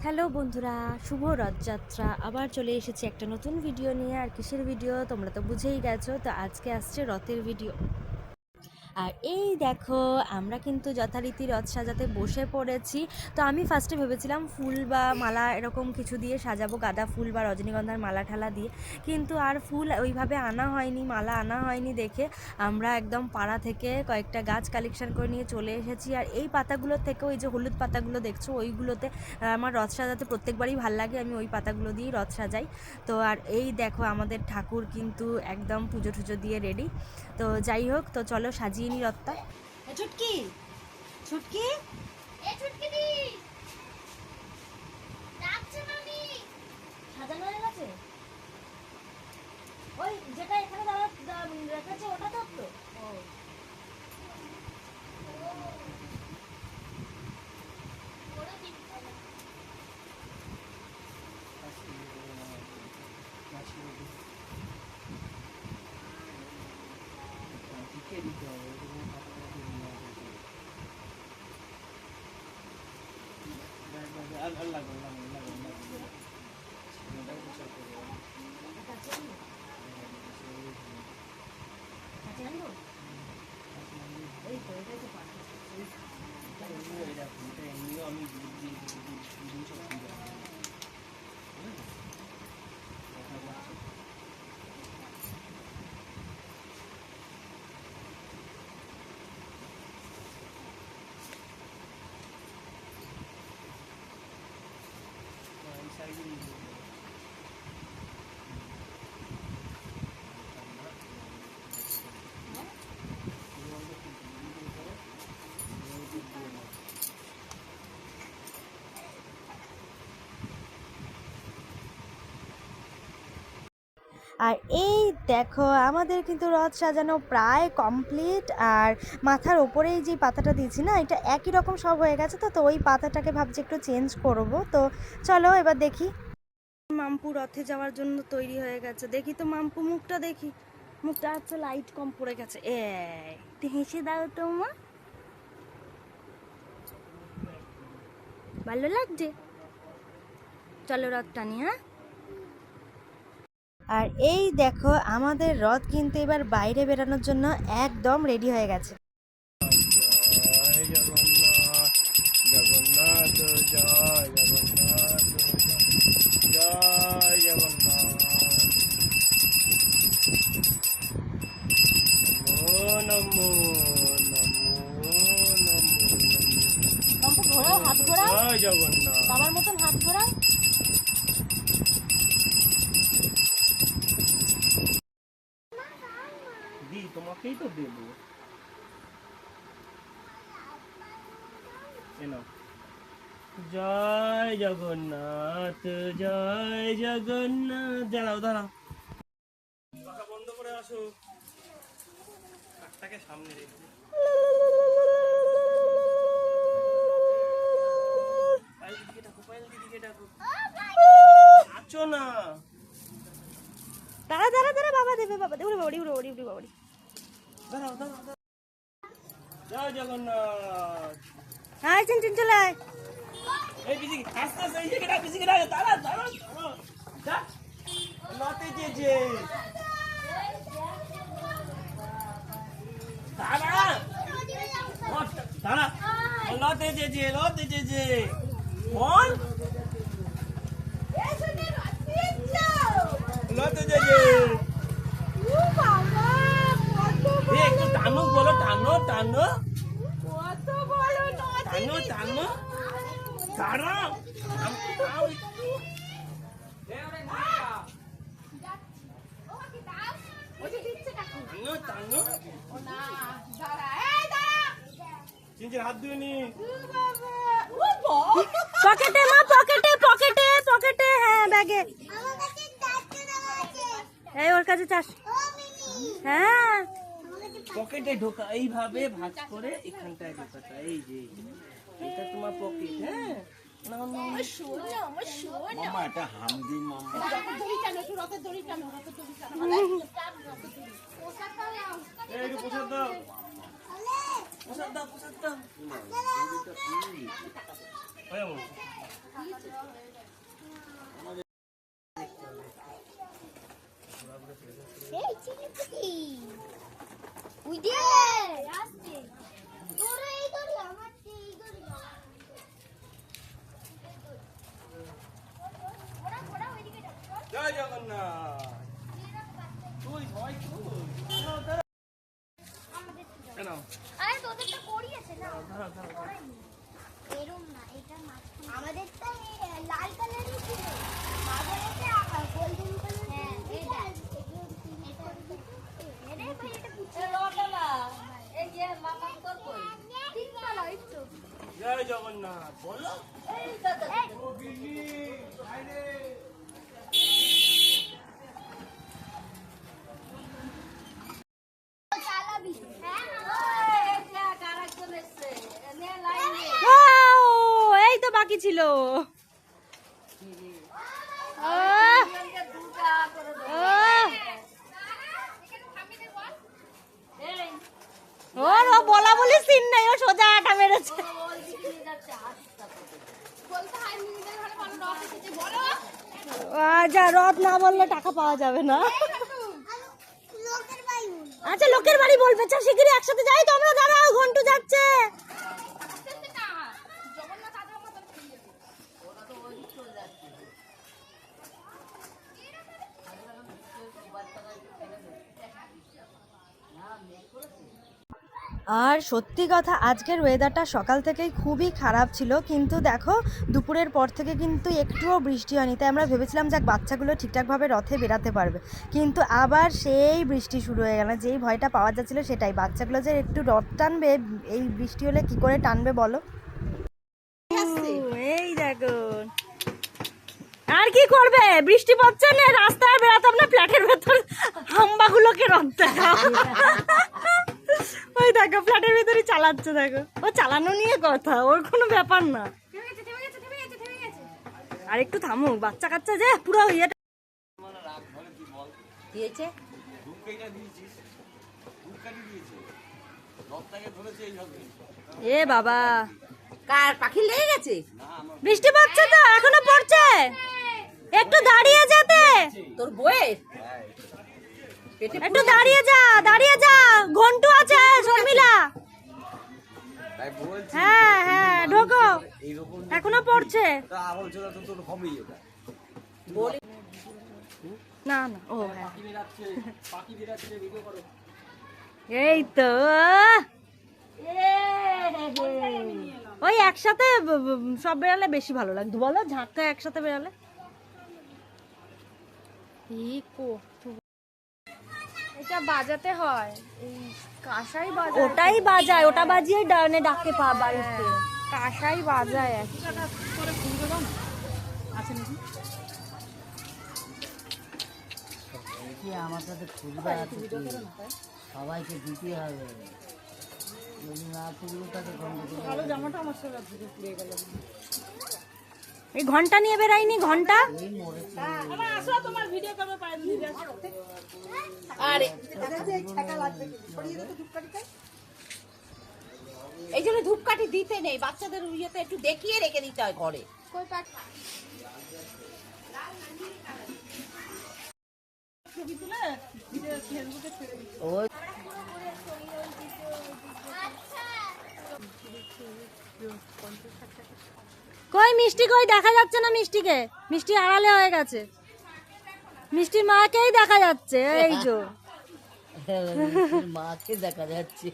Hello বন্ধুরা, শুভ রথযাত্রা। আবার চলে এসেছি একটা নতুন ভিডিও নিয়ে। আর কিসের ভিডিও তোমরা তো বুঝেই গেছো। তো আজকে আসছে রথের ভিডিও। আর এই দেখো, আমরা কিন্তু যথারীতি রথ সাজাতে বসে পড়েছি। তো আমি ফার্স্টে ভেবেছিলাম ফুল বা মালা এরকম কিছু দিয়ে সাজাবো, গাঁদা ফুল বা রজনীগন্ধার মালা ঠালা দিয়ে, কিন্তু আর ফুল ওইভাবে আনা হয়নি, মালা আনা হয়নি দেখে আমরা একদম পাড়া থেকে কয়েকটা গাছ কালেকশন করে নিয়ে চলে এসেছি। আর এই পাতাগুলোর থেকে, ওই যে হলুদ পাতাগুলো দেখছো, ওইগুলোতে আমার রথ সাজাতে প্রত্যেকবারই ভাল লাগে। আমি ওই পাতাগুলো দিয়েই রথ সাজাই। তো আর এই দেখো, আমাদের ঠাকুর কিন্তু একদম পুজো টুজো দিয়ে রেডি। তো যাই হোক, তো চলো সাজিয়ে নি রথটা। ছুটকি ছুটকি সাজানো হয়ে গেছে। ওই যেটা এখানে রেখেছে ওটা তো তো আর এই দেখো, আমাদের কিন্তু রথ সাজানো প্রায় কমপ্লিট। আর মাথার ওপরেই যে পাতাটা দিয়েছি না, এটা একই রকম সব হয়ে গেছে। তো ওই পাতাটাকে ভাবছি একটু চেঞ্জ করব। তো চলো এবার দেখি। মাম্পু রথে যাওয়ার জন্য তৈরি হয়ে গেছে। দেখি তো মাম্পু মুখটা, দেখি মুখটা হচ্ছে লাইট কম পড়ে গেছে। একটু হেসে দাও তো মা, ভালো লাগছে। চলো রথ টানি। হ্যাঁ, আর এই দেখো, আমাদের রথ কিন্তু এবার বাইরে বেরানোর জন্য একদম রেডি হয়ে গেছে। জয় জগন্নাথ, জগন্নাথ জয় জগন্নাথ, জয় জগন্নাথ। নমো নমো নমো নমো। ঘোরাও, হাত ঘোরাও, জয় জগন্নাথ। বাবার মতন হাত ঘোরাও। দি তোমাকেই তো দেবো। জয় জগন্নাথ, জয় জগন্নাথ। দাঁড়াও দাঁড়াও, পাখা বন্ধ করে আসো, কাকটাকে সামনে রেখে। পায়েল দিদিকে ডাকো, পায়েল দিদিকে ডাকো। আছো না? দাঁড়া দাঁড়া দাঁড়া, বাবা দেবে, বাবা দেবে, বাবাড়ি উড়ে বাড়ি উড়ে বাবাড়ি। দাঁড়াও দাঁড়াও দাঁড়াও। জয় জগন্নাথ। হ্যাঁ, চিন চলে আয়। এই বিজি আস্তে আস্তে, এই দিকে ডাক, বিজিকে ডাক। দাঁড়া দাঁড়া দাঁড়া, যা লতে যে দাঁড়া দাঁড়া, লতে যে বল, লতে যে একটু টানো, বলো টানো টানো টানো টানো। দাঁড়া চিনচির হাত ধুয়ে নি। পকেটে মা, পকেটে পকেটে পকেটে, হ্যাঁ ব্যাগে। এই ওর কাছে চাস। হ্যাঁ, পকেটে ঢোকা, এইভাবে ভাঁজ করে এখানটায় ঢোকাটা। এই যে এটা তোমার পকেট। হ্যাঁ, মামা এটা হামদি মামা। এই প্রসাদ দাও, প্রসাদ দাও, প্রসাদ দাও। এই চিকিৎসি উইডে আসছে তোরা এই করি আমার এই করি ওরা ওরা ওইদিকে যাচ্ছে জয় জগন্নাথ। তুই ভয় তুই কেন? আরে তোদেরটা করিয়েছে না এরম না এটা মাঝখানে আমাদেরটা লাল কালারই ছিল আমাদেরটা গোল্ডেন কালার হ্যাঁ এটা এরে ভাই এটা পুচে লোটালা এই যে মামা তোর কই ঠিক না ইচ্ছো জয় জগন্নাথ বলো। এই দাদা ও গিন্নি আইরে চালাবি হ্যাঁ এটা কারাকজন এসেছে নে লাইন ওয়াও, এই তো বাকি ছিল। আহ, আহ। ওর ও বলা বলি সিন নাই, ও সোজা আটা মেরেছে। যা, রথ না বললে টাকা পাওয়া যাবে না। লোকের বাড়ি আচ্ছা, লোকের বাড়ি বলবে, চল শিগগিরই একসাথে যাই তো আমরা। দাঁড়াও, ঘন্টু যাচ্ছে। আর সত্যি কথা, আজকের ওয়েদারটা সকাল থেকেই খুবই খারাপ ছিল, কিন্তু দেখো দুপুরের পর থেকে কিন্তু একটুও বৃষ্টি হয়নি। তাই আমরা ভেবেছিলাম যে বাচ্চাগুলো ঠিকঠাকভাবে রথে বেরাতে পারবে, কিন্তু আবার সেই বৃষ্টি শুরু হয়ে গেল। যেই ভয়টা পাওয়া যাচ্ছিল সেটাই, বাচ্চাগুলো যে একটু রথ টানবে, এই বৃষ্টি হলে কি করে টানবে বলো। এই দেখো, আর কি করবে, বৃষ্টি পড়ছে না, রাস্তায় বেরাতাম না, ফ্ল্যাটের ভেতর হাম্বাগুলোকে রথ দেখাও। ওই দেখো ফ্ল্যাটের ভিতরে চালাচ্ছে, দেখো ও চালানো নিয়ে কথা, ওর কোনো ব্যাপার না। আর একটু থামুক, বাচ্চা কাচ্চা যে পুরো ইয়েটা দিয়েছে। এ বাবা, কার পাখি লেগে গেছে? বৃষ্টি পড়ছে তো, এখনো পড়ছে, একটু দাঁড়িয়ে যেতে। তোর বইয়ের একটু দাঁড়িয়ে যা, দাঁড়িয়ে যা, ঘন্টু আছে, শর্মিলা। তাই বলছি হ্যাঁ হ্যাঁ, ঢোকো, এইরকম এখনো পড়ছে। তা আবার চলে তো তোর হবেই ওটা। না না, ও হ্যাঁ, এই তো ওই একসাথে সব বেরালে বেশি ভালো লাগতো বলো, ঝাঁকটা একসাথে বেরালে। এটা বাজাতে হয়, এই কাঁসাই বাজায়, ওটাই বাজায়, ওটা বাজিয়ে ডানে ডাকে পা বাড়িতে। কাঁসাই বাজায় আমার সাথে খুচরা আছে কি? সবাইকে দিতে হবে, যদি না খুচরো তাকে এই ঘন্টা নিয়ে বেরাইনি, ঘন্টা আরে এই জন্য ধূপকাঠি দিতে নেই, বাচ্চাদের ইয়েতে একটু দেখিয়ে রেখে দিতে হয় ঘরে। কই মিষ্টি, কই দেখা যাচ্ছে না মিষ্টিকে, মিষ্টি আড়ালে হয়ে গেছে, মিষ্টির মাকেই দেখা যাচ্ছে, এই যে মাকে দেখা যাচ্ছে।